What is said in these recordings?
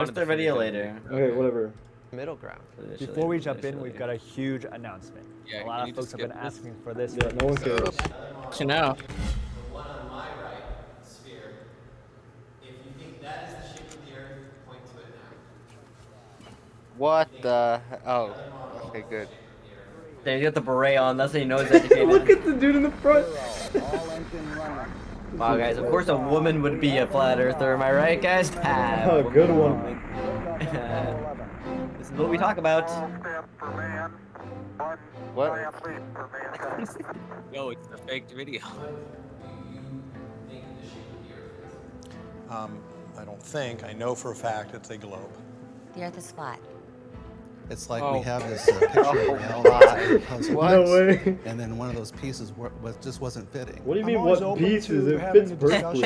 Post the video later. Okay, whatever. Middle ground. Before we jump in, we've got a huge announcement. Yeah, a lot you of folks just have been skip this? asking for this. Yeah, no one cares. You know. The one on my right, sphere, if you think that is the shape of the Earth, point to it now. What the? Oh, okay, good. There, you got the beret on. That's how you know he's educated. Look at the dude in the front. Wow, guys. Of course, a woman would be a flat earther. Am I right, guys? Oh, good one. This is what we talk about. What? No, it's a faked video. I don't think. I know for a fact it's a globe. The Earth is flat. It's like we have this picture of a puzzle, No way. and then one of those pieces just wasn't fitting. What do you mean, what pieces? It fits perfectly.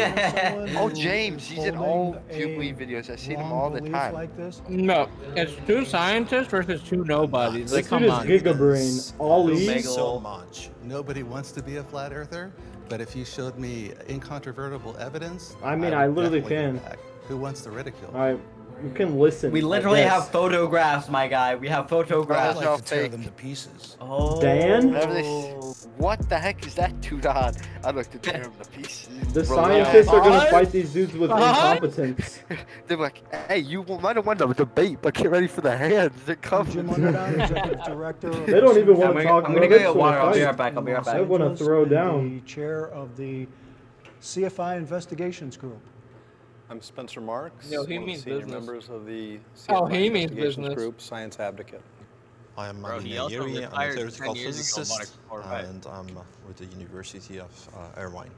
Oh, James, he's in all Ghibli videos. I see him all the time. Like this? No, it's two scientists versus two nobodies. This dude is Gigabrain. Ollie. So much. Nobody wants to be a flat earther, but if you showed me incontrovertible evidence, I mean, I would literally definitely can. go back. Who wants to ridicule? Alright, you can listen. We literally have photographs, my guy. We have photographs. That's all fake. them to pieces. Oh. Dan? What the heck is that dude on? I looked at tear him to pieces. The scientists are gonna fight these dudes with incompetence. They're like, hey, you might have won the debate, but get ready for the hands. They're Jim coming. Underdown, Executive Director. They don't even want to talk. I'm gonna go get water. I'll be right back. I'll be right I back. want to throw down. The chair of the CFI Investigations Group. I'm Spencer Marks, No, he one of the means senior business. members of the Oh, CFI he means Investigations business. Group, Science Advocate. I'm Bro, he Marina also Yuri. I'm a retired theoretical 10 years ago, physicist, Monica, and I'm with the University of Irvine.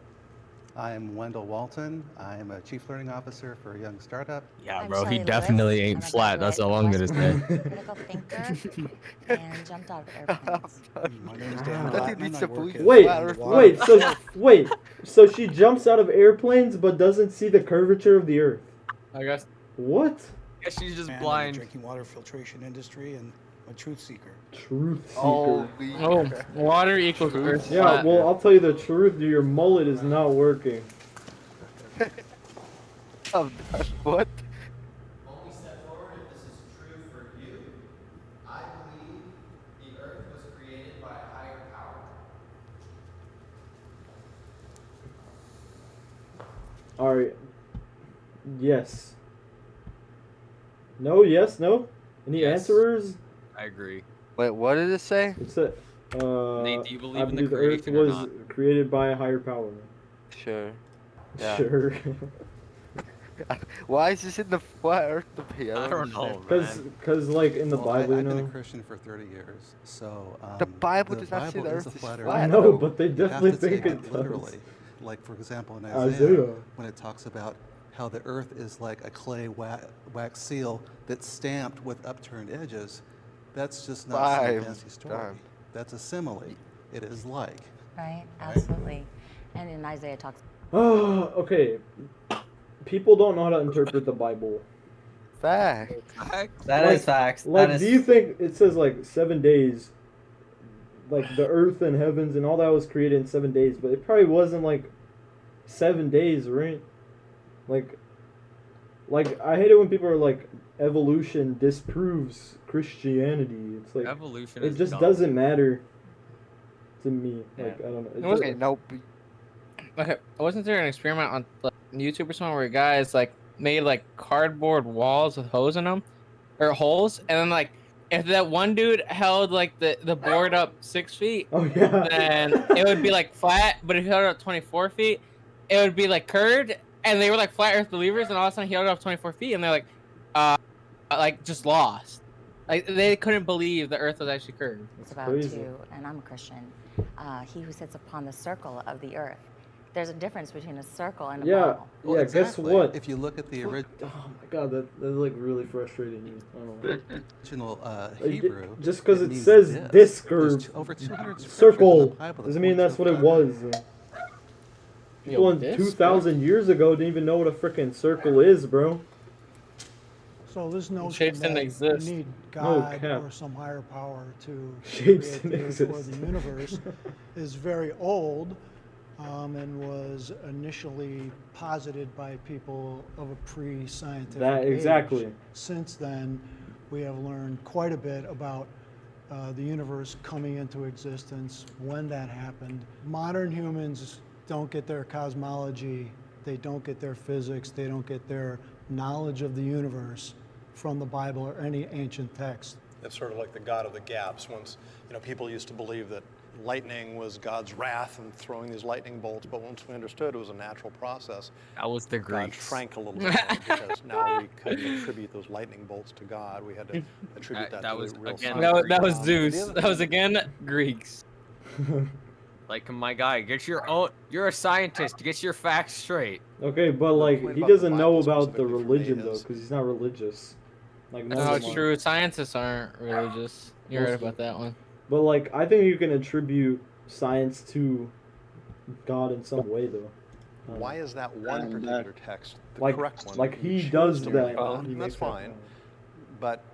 I'm Wendell Walton. I'm a chief learning officer for a young startup. Yeah, I'm bro, he Shelley definitely Lewis. ain't I'm a flat. That's all I'm gonna say. Critical thinker and jumped out of airplanes. My name is Dan That Blackman. needs I to work believe at- Wait, flat Earth. so she jumps out of airplanes but doesn't see the curvature of the Earth. I guess. What? Yeah, she's just Man in the blind. drinking water filtration industry and a truth seeker. Truth seeker. Holy Oh, water equals Earth Yeah, flat. well, I'll tell you the truth. Your mullet is not working. What? Only step forward if this is true for you. I believe the Earth was created by a higher power. Alright. Yes. No, yes, no? Any Yes. answers? I agree. Wait, what did it say? It's a, Nate, do you I believe in the believe the Earth creation or was not? created by a higher power. Sure. Yeah. Sure. Why is this in the flat Earth debate? I don't know, Cause like in the Well, Bible, you I've been know. a Christian for 30 years, so The Bible does not say the Bible Earth a is flat flat. I Earth. know, but they You have definitely to think take it does. literally. Like for example, in Isaiah. Isaiah, when it talks about how the Earth is like a clay wax seal that's stamped with upturned edges, that's just not some fancy story. Done. That's a simile. It is like. Right? Absolutely. And in Isaiah talks. Oh, okay. People don't know how to interpret the Bible. Fact. That is facts. Like, That is... do you think it says like 7 days? Like the earth and heavens and all that was created in 7 days, but it probably wasn't like 7 days, right? Like I hate it when people are like, evolution disproves Christianity. It's like Evolution it is just dumb. doesn't matter to me. Like I don't know. It just- Okay, nope. Okay, wasn't there an experiment on like, YouTube or something where guys like made like cardboard walls with holes in them, or holes, and then like if that one dude held like the board up 6 feet, Oh yeah. then it would be like flat, but if he held it up 24 feet, it would be like curved, and they were like flat Earth believers, and all of a sudden he held it up 24 feet, and they're like just lost, like they couldn't believe the Earth was actually curved. It's about crazy. to, and I'm a Christian. He who sits upon the circle of the earth. There's a difference between a circle and a Yeah. ball. Well, Yeah. Guess exactly. what? If you look at the Oh my god, that's like really frustrating me. I don't know. original Like, Hebrew, just because it means says this. disc There's or over 200 scriptures in circle the Bible that doesn't mean point that's to what it God. was. People in disc? 2,000 years ago didn't even know what a freaking circle is, bro. So this notion Shapes didn't that exist. you need No God cap. or some higher power to Shapes create didn't the earth or exist. the universe is very old. and was initially posited by people of a pre-scientific That age. exactly. Since then, we have learned quite a bit about the universe coming into existence, when that happened. Modern humans don't get their cosmology, they don't get their physics, they don't get their knowledge of the universe from the Bible or any ancient text. It's sort of like the God of the gaps. Once, people used to believe that lightning was God's wrath and throwing these lightning bolts, but once we understood it was a natural process, That was the God Greeks. shrank a little bit more because now we couldn't attribute those lightning bolts to God. We had to attribute that That to was, the real again, science. That was The Zeus. other That was thing- again Greeks. Like, my guy, get your own. You're a scientist. Get your facts straight. Okay, but The like point he about the doesn't know Bible about the specifically for me religion though, is- because he's not religious. Like No, none of it's them are. true. Scientists aren't religious. You're right Most of about that one. But like I think you can attribute science to God in some way though. Why is that one particular text the Like- correct one? like You he choose does to that. believe on, He and makes that's that fine. point. But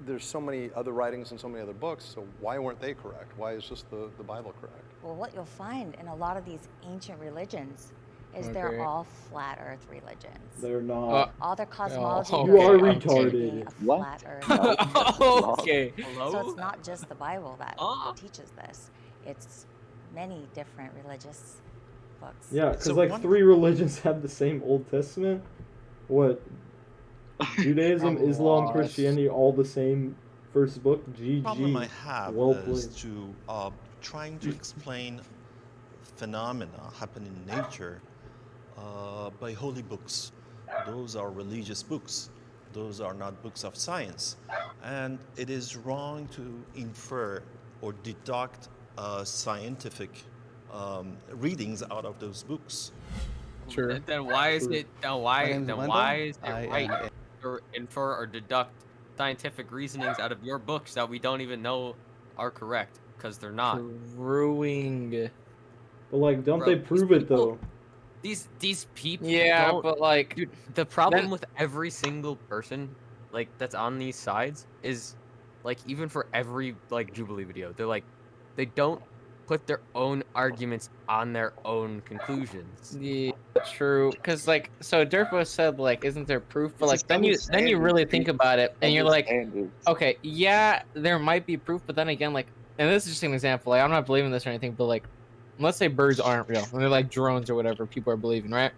there's so many other writings and so many other books, so why weren't they correct? Why is just the Bible correct? Well, what you'll find in a lot of these ancient religions is Okay. they're all flat Earth religions. They're not. All their cosmology You goes are back to retarded. being a What? flat Earth. Okay. Hello? So it's not just the Bible that Ah. teaches this. It's many different religious books. Yeah, because So like one- 3 religions have the same Old Testament. What? Judaism, I'm Islam, lost. Christianity, all the same first book. The problem I GG. have Well is played. to trying to explain phenomena happening in nature by holy books. Those are religious books. Those are not books of science. And it is wrong to infer or deduct scientific readings out of those books. Sure. Then why is it? Then My why? name's Then Wendell. why is it I am right a- to infer or deduct scientific reasonings out of your books that we don't even know are correct? Because they're not. Brewing. But like, don't Bro, they these prove it people- though? These people. Yeah, don't, but like, dude, the problem then- with every single person like that's on these sides is like even for every like Jubilee video, they're like they don't put their own arguments on their own conclusions. yeah, true. Cause like, so Durpo said like, isn't there proof? But It's like, then you double really standards, think about it, and you're like, Standards. okay, yeah, there might be proof, but then again, like, and this is just an example. Like, I'm not believing this or anything, but like, let's say birds aren't real, and they're like drones or whatever people are believing, right?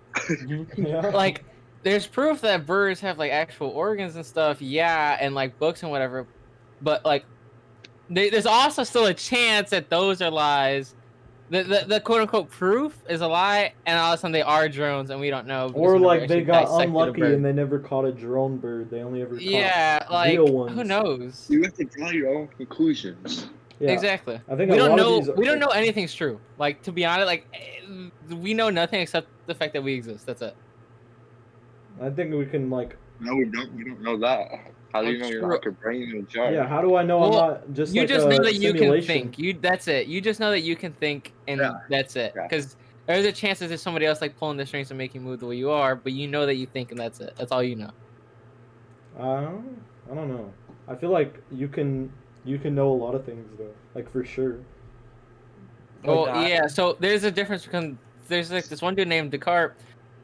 Yeah. Like, there's proof that birds have like actual organs and stuff, yeah, and like books and whatever, but like, there's also still a chance that those are lies. The quote unquote proof is a lie, and all of a sudden they are drones, and we don't know. because Or we never like they actually got dissected a unlucky bird. and they never caught a drone bird. They only ever caught Yeah, like real who ones. knows? You have to draw your own conclusions. Yeah. Exactly. I think we a don't lot know. of these We don't know anything's true. Like, to be honest, like we know nothing except the fact that we exist. That's it. I think we can like. No, we don't. We don't know that. How do you know you're not your brain in a jar? Yeah. How do I know Well, I'm not just You like just a know that you can simulation? think. That's it. You just know that you can think, and Yeah. that's it. Yeah. Because there's a chance that there's somebody else like pulling the strings and making you move the way you are, but you know that you think, and that's it. That's all you know. I don't know. I feel like you can know a lot of things though, like for sure. Well, that. yeah. So there's a difference because there's like this one dude named Descartes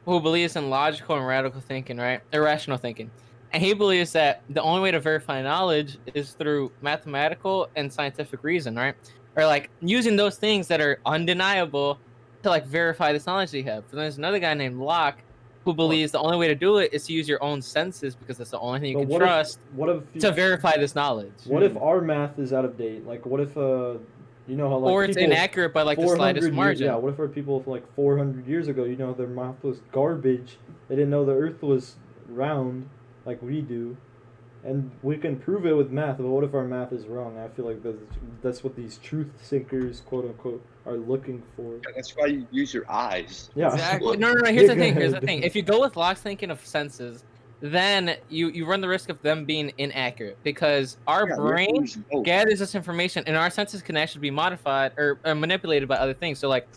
who believes in logical and radical thinking, right? Irrational thinking, and he believes that the only way to verify knowledge is through mathematical and scientific reason, right? Or like using those things that are undeniable to like verify this knowledge that you have. And there's another guy named Locke who believes the only way to do it is to use your own senses because that's the only thing you But can what trust What if? to verify this knowledge. What if our math is out of date? Like, what if you know how like Or it's people inaccurate by like the 400 slightest years- margin. Yeah. What if our people from like 400 years ago, their math was garbage. They didn't know the Earth was round, like we do, and we can prove it with math. But what if our math is wrong? I feel like that's what these truth seekers, quote unquote, are looking for. Yeah, that's why you use your eyes. Yeah. Exactly. No. Here's the Go thing. Here's the ahead. thing. If you go with Locke's thinking of senses, then you run the risk of them being inaccurate because our Yeah, we have to brain use both. gathers this information, and our senses can actually be modified or manipulated by other things. So like,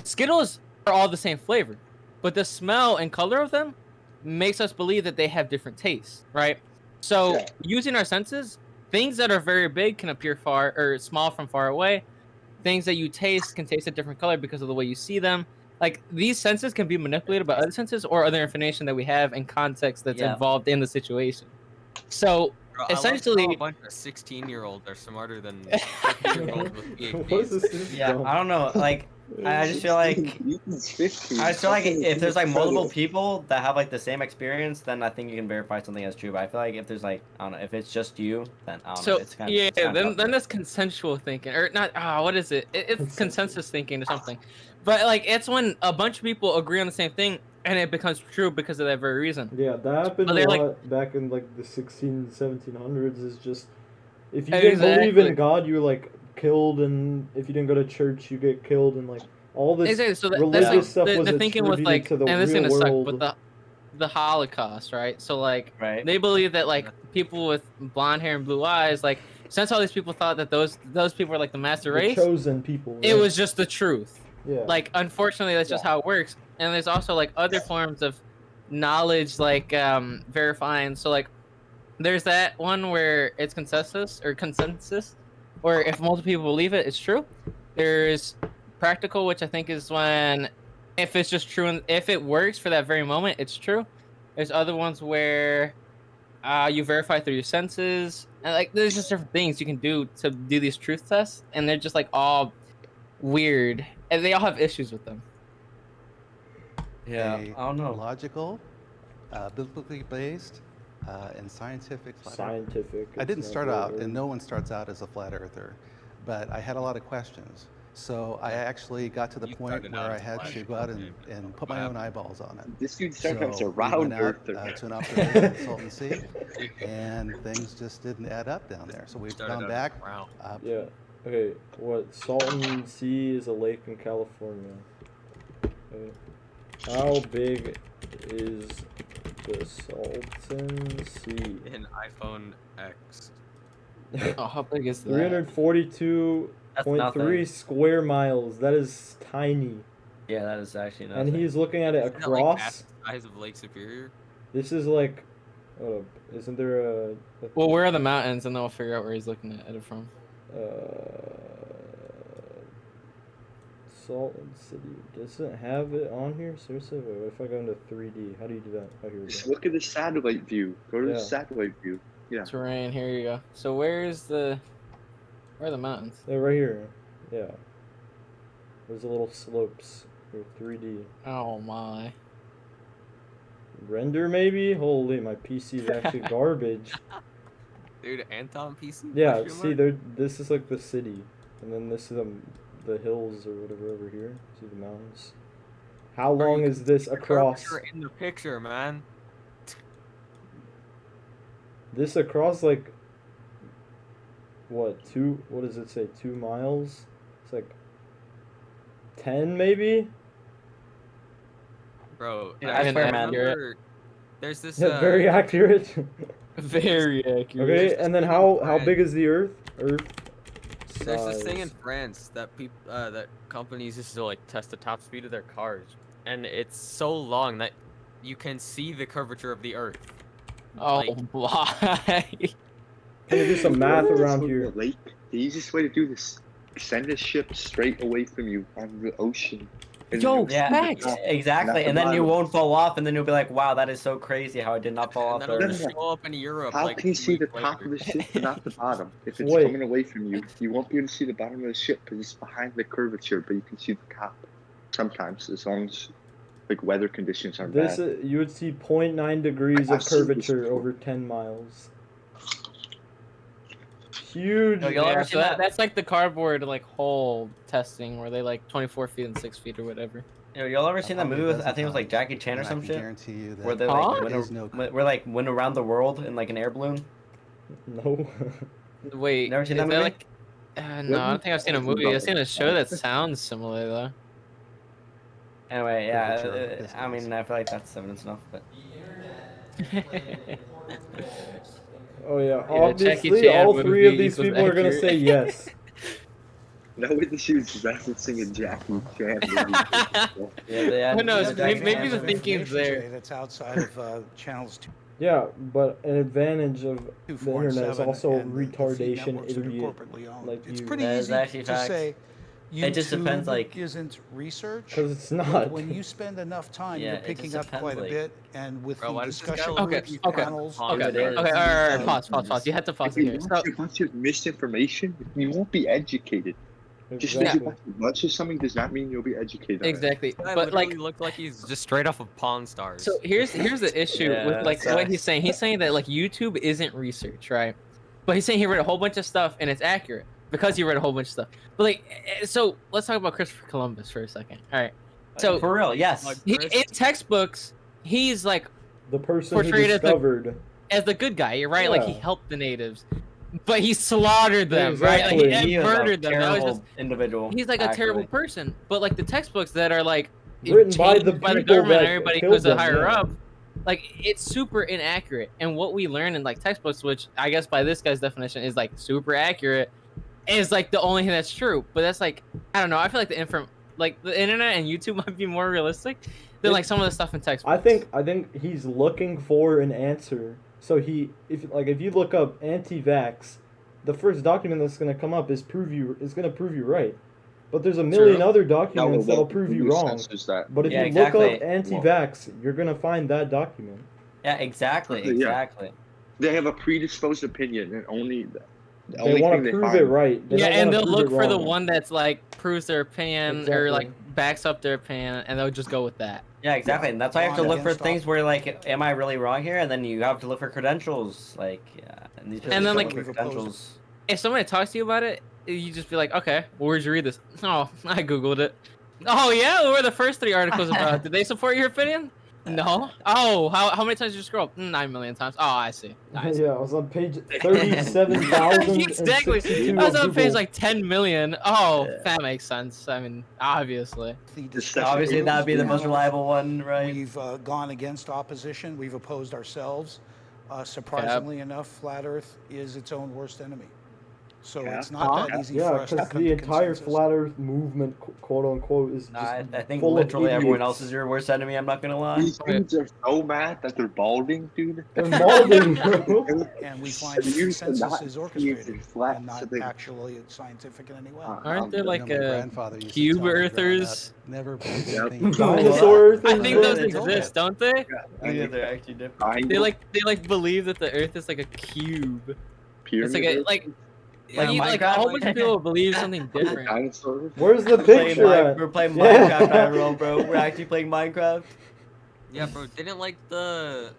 Skittles are all the same flavor, but the smell and color of them makes us believe that they have different tastes, right? So Yeah. using our senses, things that are very big can appear far or small from far away. things that you taste can taste a different color because of the way you see them. Like these senses can be manipulated by other senses or other information that we have in context that's Yeah. involved in the situation. So Bro, I love how essentially, a bunch of 16-year-olds are smarter than 50-year-olds with What is PhDs. this? Yeah, I don't know. Like, I just feel like if there's like multiple people that have like the same experience, then I think you can verify something as true. But I feel like if there's like, I don't know, if it's just you, then I don't know. so It's kind of yeah, then tough. that's consensual thinking, or not? What is it? It's consensus thinking or something. But like, it's when a bunch of people agree on the same thing and it becomes true because of that very reason. Yeah, that happened But a they're lot like- back in like the 1700s. Is just if you didn't believe Exactly. in God, you were like killed, and if you didn't go to church, you get killed, and like all this Exactly. So religious that's like stuff was the thinking with attributed like, to the and this is real gonna suck, world. but the Holocaust, right? So like, Right. they believe that like people with blonde hair and blue eyes, like since all these people thought that those people were like the master The race, chosen people. it right? was just the truth. Yeah. Like unfortunately, that's just how it works. And there's also like other forms of knowledge, like verifying. So like, there's that one where it's consensus, or if multiple people believe it, it's true. There's practical, which I think is when if it's just true and if it works for that very moment, it's true. There's other ones where you verify through your senses, and like there's just different things you can do to do these truth tests, and they're just like all weird, and they all have issues with them. Yeah, a I don't know. logical, biblically based, and scientific flat earth. Scientific. I didn't it's start not out, really- and no one starts out as a flat earther, but I had a lot of questions. So I actually got to the You point started out where I as a had flat to go out and put my own eyeballs on it. This dude started out as a So we round went out earther. to an observation consultancy, and things just didn't add up down there. So we've Started gone out back. round. Yeah. Okay. What? Salton Sea is a lake in California. Okay. How big is the Salton Sea? In iPhone X. Oh, how big is that? 342.3 square miles. That is tiny. Yeah, that is actually nothing. And he's looking at it Isn't that, like, half across. the size of Lake Superior? This is like, isn't there a Well, where are the mountains, and then we'll figure out where he's looking at it from. Salton City? Does it have it on here? Seriously? Wait, what if I go into 3D? How do you do that? Oh, here we Just go. look at the satellite view. Go to Yeah. the satellite view. Yeah. Terrain. Here you go. So where are the mountains? They're right here. Yeah. There's a little slopes. Here, 3D. Oh my. Render maybe? Holy, my PC is actually garbage. Dude, Anton PC? Yeah, Question see, mark? this is like the city, and then this is the hills or whatever over here. See the mountains. How Bro, long you is can this see the across? curvature in the picture, man. This across like what? What does it say? 2 miles? It's like 10 maybe. Bro, Yeah, I that's fair, man. remember there's this Yeah, very accurate. Very accurate. Okay, and then how big is the Earth? Earth. There's this thing in size. France that that companies used to like test the top speed of their cars, and it's so long that you can see the curvature of the Earth. Oh, Like- why? Can we do some math around The here? lake. The easiest way to do this: send a ship straight away from you on the ocean. And Yo, you'll see the facts. top, Exactly, not the and then you bottom. won't fall off, and then you'll be like, "Wow, that is so crazy how I did not fall And off." then it'll there." just show up in Europe. How like can you 2 see the weeks top later. of the ship but not the bottom? If it's Wait. coming away from you, you won't be able to see the bottom of the ship because it's behind the curvature, but you can see the top. Sometimes, as long as like weather conditions aren't This bad. you would see 0.9 degrees of I've seen this curvature before. over 10 miles. Huge. Yo, y'all Yeah, ever so seen that? that's like the cardboard like hole testing where they like 24 feet and 6 feet or whatever. Yo, y'all ever seen that Probably movie a with, I dozen think it was like times. Jackie Chan or And I some can shit? guarantee you that Where they Huh? like there is no where like went around the world in like an air balloon. No. Wait, Never seen is that that movie? like? No, I don't think I've seen a movie. I've seen a show that sounds similar though. Anyway, yeah, Curvature of I distance. mean, I feel like that's evidence enough, but The internet played an important role in Oh yeah, Jackie obviously Chan all 3 movie of these equals people are gonna accurate. say yes. No way she was referencing a Jackie Chan movie. yeah, they had, Who knows? you know, Jackie Maybe Chan the movie. thinking's Information there. today that's outside of channels 2. Yeah, but an advantage of the 4 and internet is 7 also and the feed retardation networks that are idiot corporately owned. like It's you. pretty That is easy actually to facts. say, It just depends, YouTube like- isn't research. Because it's But not. when you spend enough time, Yeah, you're it picking just up quite depends, a bit, and with Bro, the why does this guy discussion look Okay, groups, okay, panels, okay, It is. okay, all right, pause. You had to pause If it you here. watch So, a bunch of misinformation, you won't be educated. Just because Exactly. you watch a bunch of something does not mean you'll be educated. on it. exactly, This guy but literally like, looked like he's just straight off of Pawn Stars. so here's the issue Yeah, with like what he's sucks. saying. He's saying that like YouTube isn't research, right? But he's saying he read a whole bunch of stuff and it's accurate because he read a whole bunch of stuff. But like, so let's talk about Christopher Columbus for a second. All right, so For real, yes. Like, he, Chris- in textbooks, he's like The person who Portrayed as the- discovered. as the good guy, right? Like he Yeah. helped the natives, but he slaughtered them, right? Like, Exactly. he He was murdered a them. That was terrible just, individual. he's like a terrible actually. person. But like the textbooks that are like Written by the changed by the people government, that and everybody killed who's a them, higher yeah. up, like it's super inaccurate. And what we learn in like textbooks, which I guess by this guy's definition is like super accurate, is like the only thing that's true. But that's like, I don't know. I feel like the internet and YouTube might be more realistic than like some of the stuff in textbooks. I think he's looking for an answer. So if you look up anti-vax, the first document that's going to come up is going to prove you right. But there's a million True. other No, documents that'll prove you wrong. censors that. But if Yeah, you exactly. look up anti-vax, you're going to find that document. Yeah, exactly, Yeah. exactly. They have a predisposed opinion, and only the They only want thing to they prove find. it right. They Yeah, don't and wanna they'll prove look it for the wrong. one that's like proves their opinion or Exactly. like backs up their opinion, and they'll just go with that. Yeah, exactly. And that's why you have to Gone look for against things where, like, am I really wrong here? And then you have to look for credentials. Like, and these people And then, don't like, look for we've opposed- credentials. If somebody talks to you about it, you just be like, okay, well, where'd you read this? Oh, I googled it. Oh yeah, what were the first 3 articles about? Did they support your opinion? No. Oh, how many times did you scroll? 9 million times. Oh, I see. I see. Yeah, I was on page 37,000. Exactly. I was on page like 10 million. Oh, that makes sense. I mean, obviously. The Just discussion Obviously, that'd be the most panels, reliable one, right? We've gone against opposition. We've opposed ourselves. Surprisingly enough, flat Earth is its own worst enemy. So Yeah. it's not that easy for Yeah, us to because come the to entire consensus. flat Earth movement, quote unquote, is just I think full of literally everyone idiots. else is your worst enemy. I'm not gonna lie. These dudes are so mad that they're balding, dude. They're balding, bro. And we find that You should consensus not is see it orchestrated flat, and so not they- actually scientific in any way. Aren't there like my grandfather used to cube tell me growing earthers? up, never believe Yep. anything. Dinosaur Earth I is think there? those exist, don't they? Yeah, they're actually different. They like believe that the Earth is like a cube. It's like a like. Like Like a Minecraft? whole bunch of people believe something different. dinosaurs. Where's the picture at? We're playing Yeah. Minecraft, IRL, bro. We're actually playing Minecraft. Yeah, bro. Didn't like the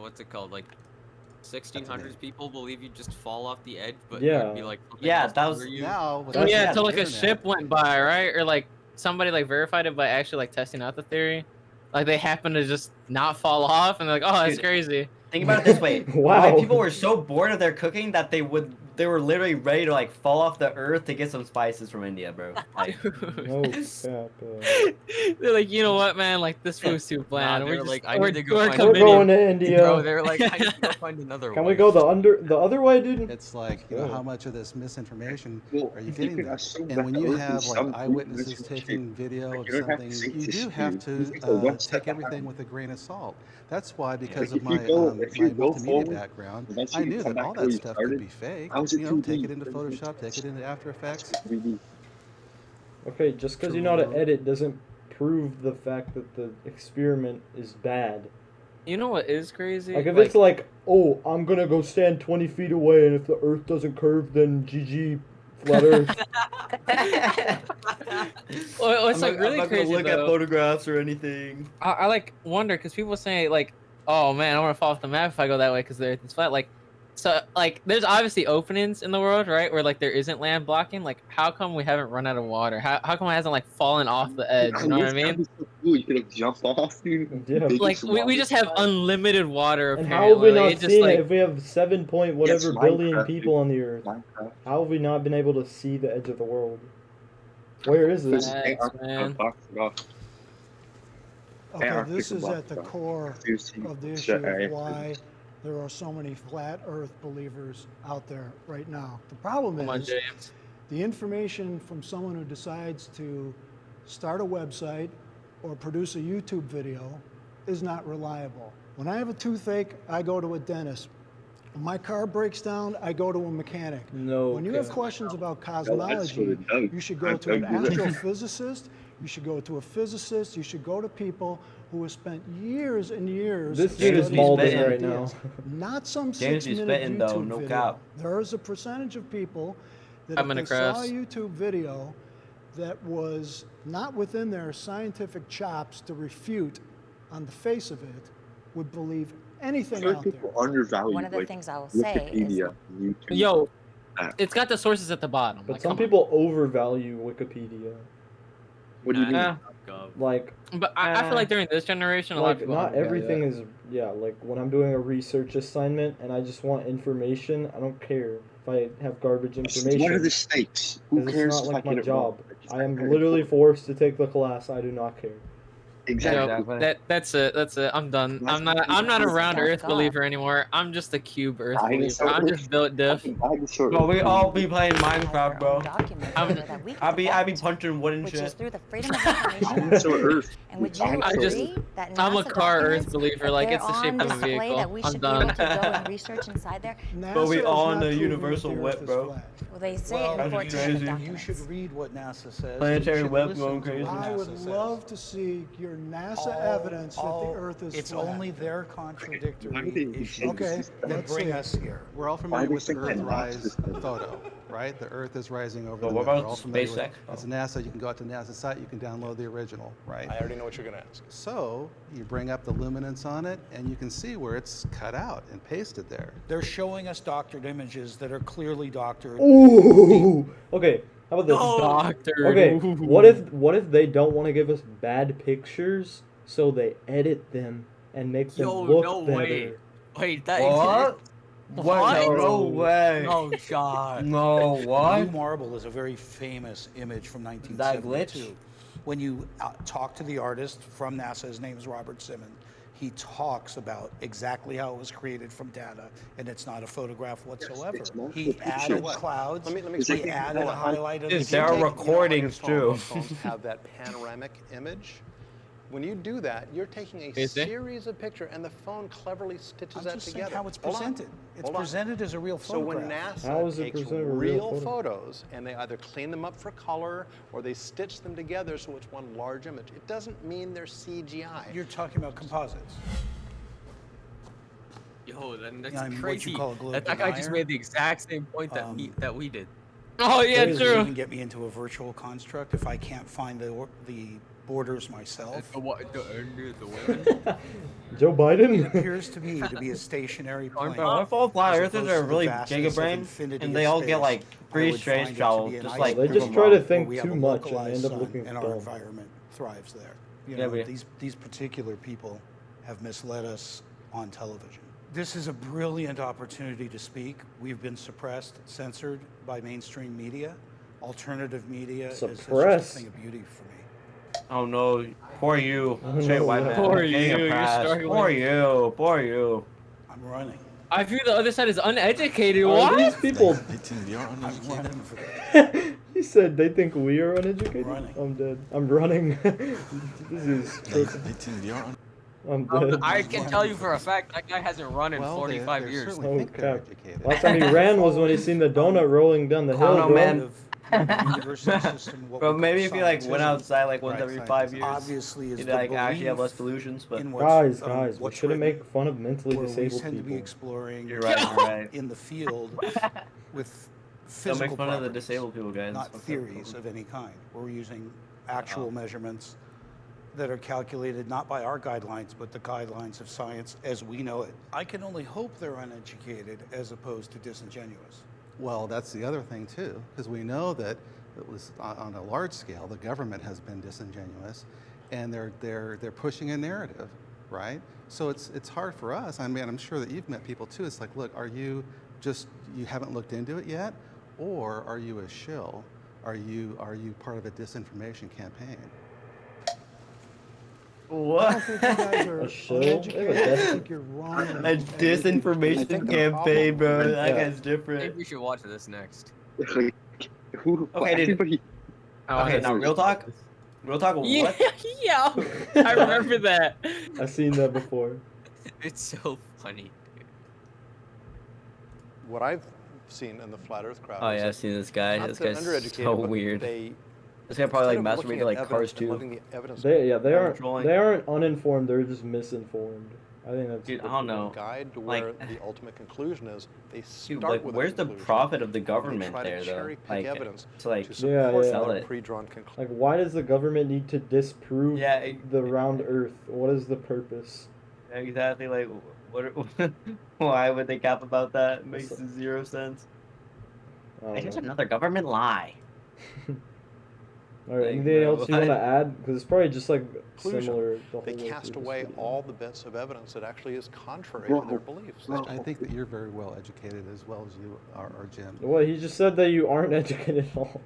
what's it called? Like 1600s people believe you just fall off the edge, but Yeah. there'd be like something Yeah, else that under was- you. Now, with Oh the yeah, until like a internet, ship went by, right? Or like somebody like verified it by actually like testing out the theory. Like they happened to just not fall off, and they're like, oh, that's Dude. crazy. Think about it this way. Wow. White people were so bored of their cooking that they were literally ready to like fall off the earth to get some spices from India, bro. Like, No crap. They're like, you know what, man? Like this food's too bland. they're We're just, like, I need to go we're find We're committed. going to India. Bro, they're like, I need to go find another Can one. we go the other way, dude? It's like, you know, how much of this misinformation Well, are you if you getting can there? assume And that when the you Earth have is like some eyewitnesses weakness taking video Like, of you don't have to something, say you this do have dude. to You can go one step take everything behind. with a grain of salt. That's why, because if of you my, go- my if you go multimedia forward, background, eventually I you knew come that back all to where that you stuff started. could be fake. How is it You know, 2D? take it into Photoshop, take it into After Effects. 3D. Okay, just because you know how to edit doesn't prove the fact that the experiment is bad. You know what is crazy? Like if it's like, oh, I'm gonna go stand 20 feet away, and if the Earth doesn't curve, then GG, flat Earth. well, it's like really I'm not crazy gonna look at though. photographs or anything. I like wonder because people say like, oh man, I'm gonna fall off the map if I go that way because the Earth is flat. Like, so like there's obviously openings in the world, right, where like there isn't land blocking. Like, how come we haven't run out of water? How come it hasn't like fallen off the edge? You know what I mean? That'd be so cool. You could have jumped off, dude. Yeah. Like we just have unlimited water. And how have we apparently. not It just, seen like, it if we have 7 point whatever Yes, billion Minecraft, people dude. on the Earth? Minecraft. How have we not been able to see the edge of the world? Where is This it? is Facts, Antarctica man. boxed it off. Okay, Antarctica this is blocked at the off. core Seriously, of the issue shit, of why there are so many flat Earth believers out there right now. The problem Come on, is James. the information from someone who decides to start a website or produce a YouTube video is not reliable. When I have a toothache, I go to a dentist. When my car breaks down, I go to a mechanic. No. When you have questions about cosmology, you should go to an astrophysicist, you should go to a physicist, you should go to people who have spent years and years. This dude is balding right now. Not some James, 6-minute spitting, YouTube though, no video. cap. There is a percentage of people that I'm if gonna they saw a cross. YouTube video that was not within their scientific chops to refute on the face of it, would believe anything Certain out people there. undervalue One of the like, things I will say is Wikipedia, YouTube. Yo, it's got the sources at the bottom. But Like, some come people overvalue Wikipedia. What do you mean? on. Like, But I feel like during this generation, a lot of like people not overvalue everything it. is like when I'm doing a research assignment and I just want information, I don't care if I have garbage information. What are the stakes? Who 'cause cares it's if not I like my get it wrong? job. I am literally forced to take the class. I do not care. Exactly. That's it. That's it. I'm done. I'm not a round Earth believer anymore. I'm just a cube Earth believer. I'm just built diff. Bro, we all be playing Minecraft, bro. I be punching wood and which shit. is through the Freedom of Information. And would you agree that I'm a NASA car Earth documents, believer. if Like they're it's the shape on of a display, vehicle. that we I'm should be able to go done. and research inside there? But we NASA all has in not the proven universal that the whip, Earth is bro. flat. Well, they say Well, it in 14 of the you documents. should read what NASA says. Planetary You should web listen going to crazy. what I NASA would says. love to see your NASA evidence that the Earth is It's flat. only their contradictory issues Okay, that let's bring see. us here. We're all familiar with the Earthrise photo, right? The Earth is rising over But the what moon. about We're all familiar with SpaceX? it. It's NASA. You can go out to NASA's site. You can download the original, right? I already know what you're going to ask. So you bring up the luminance on it, and you can see where it's cut out and pasted there. They're showing us doctored images that are clearly doctored. Ooh. Okay. How about this? Doctor. Okay. What if they don't want to give us bad pictures, so they edit them and make them look better? Wait, that What? What? No way. Oh god. No, what? Blue marble is a very famous image from that 1972. glitch? When you talk to the artist from NASA, his name is Robert Simmons, he talks about exactly how it was created from data, and it's not a photograph whatsoever. He added clouds, Let me he added a highlight of Is the there image. are recordings too. Phones have that panoramic image. When you do that, you're taking a Is there? series of pictures, and the phone cleverly stitches I'm that just together. saying how it's Hold on. presented. It's Hold on. presented as a real So when photograph. How is NASA it takes presented a real real photo? photos and they either clean them up for color or they stitch them together so it's one large image, it doesn't mean they're CGI. You're talking about composites. Yo, then that's Yeah, I mean, what crazy. you call a globe That guy just denier. made the exact same point that we did. Oh yeah, Does it true. even get me into a virtual construct if I can't find the borders myself? The women. Joe It Biden? appears to me to be a stationary plane. Bro, what if all flat as earthers opposed are to the really vastness of gigabrain infinity and they of all get space. like I free would space find it to travel, be an just ice like They just cream try to where think we have too a much and localized end up sun looking and our dumb. environment thrives there. You Yeah, know, but- these particular people have misled us on television. This is a brilliant opportunity to speak. We've been suppressed, censored by mainstream media. Alternative media is just a Suppressed? thing of beauty for me. Oh no, poor you. Oh, Straight no, white no. man. Poor Getting you, you're oppressed. struggling. Poor you. Poor you. I'm running. I feel the other side is uneducated. Are What? these people? I'm running for that. He said they think we are uneducated. Running. I'm dead. I'm running. This is tripping. I'm dead. I can tell you for a fact that guy hasn't run in Well, 45 they years. certainly Oh, think they're cap. educated. Last time he ran was when he seen the donut rolling down the I hill, don't know, bro. man. University system, what Bro, we maybe call if you like went scientism, outside like once Right, every 5 years, obviously is you'd the like actually have belief less pollutions. But in what's, Guys, we what's shouldn't written, make fun of mentally where we disabled tend to be people. exploring you're right. You're right. in the field with Don't physical make fun of the properties, disabled people, guys. not Okay. theories of any kind. We're using actual measurements that are calculated not by our guidelines, but the guidelines of science as we know it. I can only hope they're uneducated as opposed to disingenuous. Well, that's the other thing too, because we know that it was on a large scale. The government has been disingenuous, and they're pushing a narrative, right? So it's hard for us. I mean, I'm sure that you've met people too. It's like, look, are you haven't looked into it yet, or are you a shill? Are you part of a disinformation campaign? What? I think you guys are A show? uneducated. I think you're wrong. A disinformation campaign, bro. That guy's Maybe different. we should watch this next. Who? Okay, dude. Everybody. Okay, now real talk. Real talk. Yeah, What? yeah. I remember that. I've seen that before. It's so funny. what I've seen in the flat Earth crowd. Oh is yeah, that I've seen this guy. not This that guy's undereducated, so but weird. They, This guy probably like instead of looking masturbated at like evidence Cars and too. letting the evidence They aren't uninformed. They're just misinformed. I think that's. Dude, I don't know. guide to Like, where the ultimate conclusion is. They start dude, like, with a where's the conclusion, profit of the and government they try there to though? cherry pick Like, evidence to like to support sell their it. pre-drawn conclusion. Like, why does the government need to disprove Yeah, the round Earth? What is the purpose? Exactly. Like, what? Why would they cap about that? It makes zero sense. Here's another government lie. All right, Like, anything bro, else you want to what? add? Because it's probably just like Conclusion. similar. The They whole way cast through this away video. all the bits of evidence that actually is contrary Bro, to their beliefs. bro. I think that you're very well educated as well as you are Jim. Well, he just said that you aren't educated at all.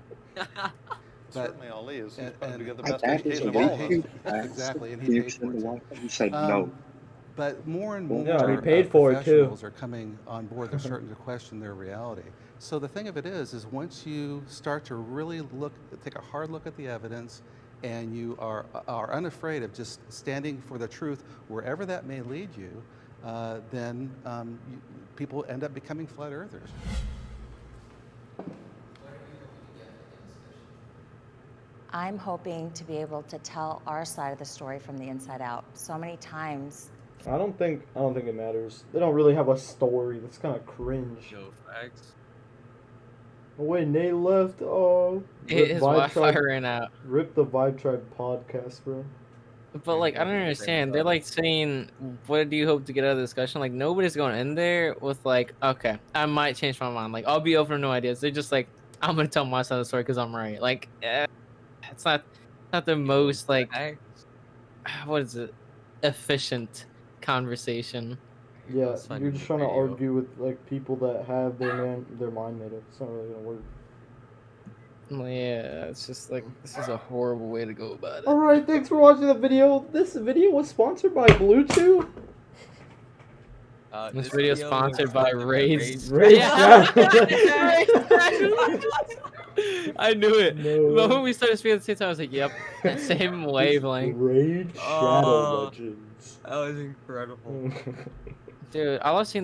Certainly Ali is. He's probably got the My best dad is education a of all of us. white Exactly, and Can he you paid for extend the it too. Wi-Fi? He said no. But more and more Yeah, he paid for it, too. professionals are coming on board. They're starting to question their reality. So the thing of it is once you start to really take a hard look at the evidence, and you are unafraid of just standing for the truth, wherever that may lead you, then people end up becoming flat earthers. I'm hoping to be able to tell our side of the story from the inside out. So many times, I don't think it matters. They don't really have a story. That's kind of cringe. Yo, facts. Oh wait, Nate left. Oh, His Wi-Fi ran out. Rip the Vibe Tribe podcast, bro. But like, I don't understand. They're like saying, "What do you hope to get out of the discussion?" Like, nobody's going in there with like, "Okay, I might change my mind." Like, I'll be open to new ideas. They're just like, "I'm gonna tell my side of the story because I'm right." Like, it's not the most like, what is it, efficient conversation. Yeah, you're just trying to argue with like people that have their mind made up. It's not really gonna work. Yeah, it's just like, this is a horrible way to go about it. Alright, thanks for watching the video. This video was sponsored by Bluetooth. This video is sponsored by Ray's. Yeah. I knew it. No. The moment we started speaking at the same time, I was like, yep, same wavelength. Raid Shadow Legends. That was incredible. Dude, I love seeing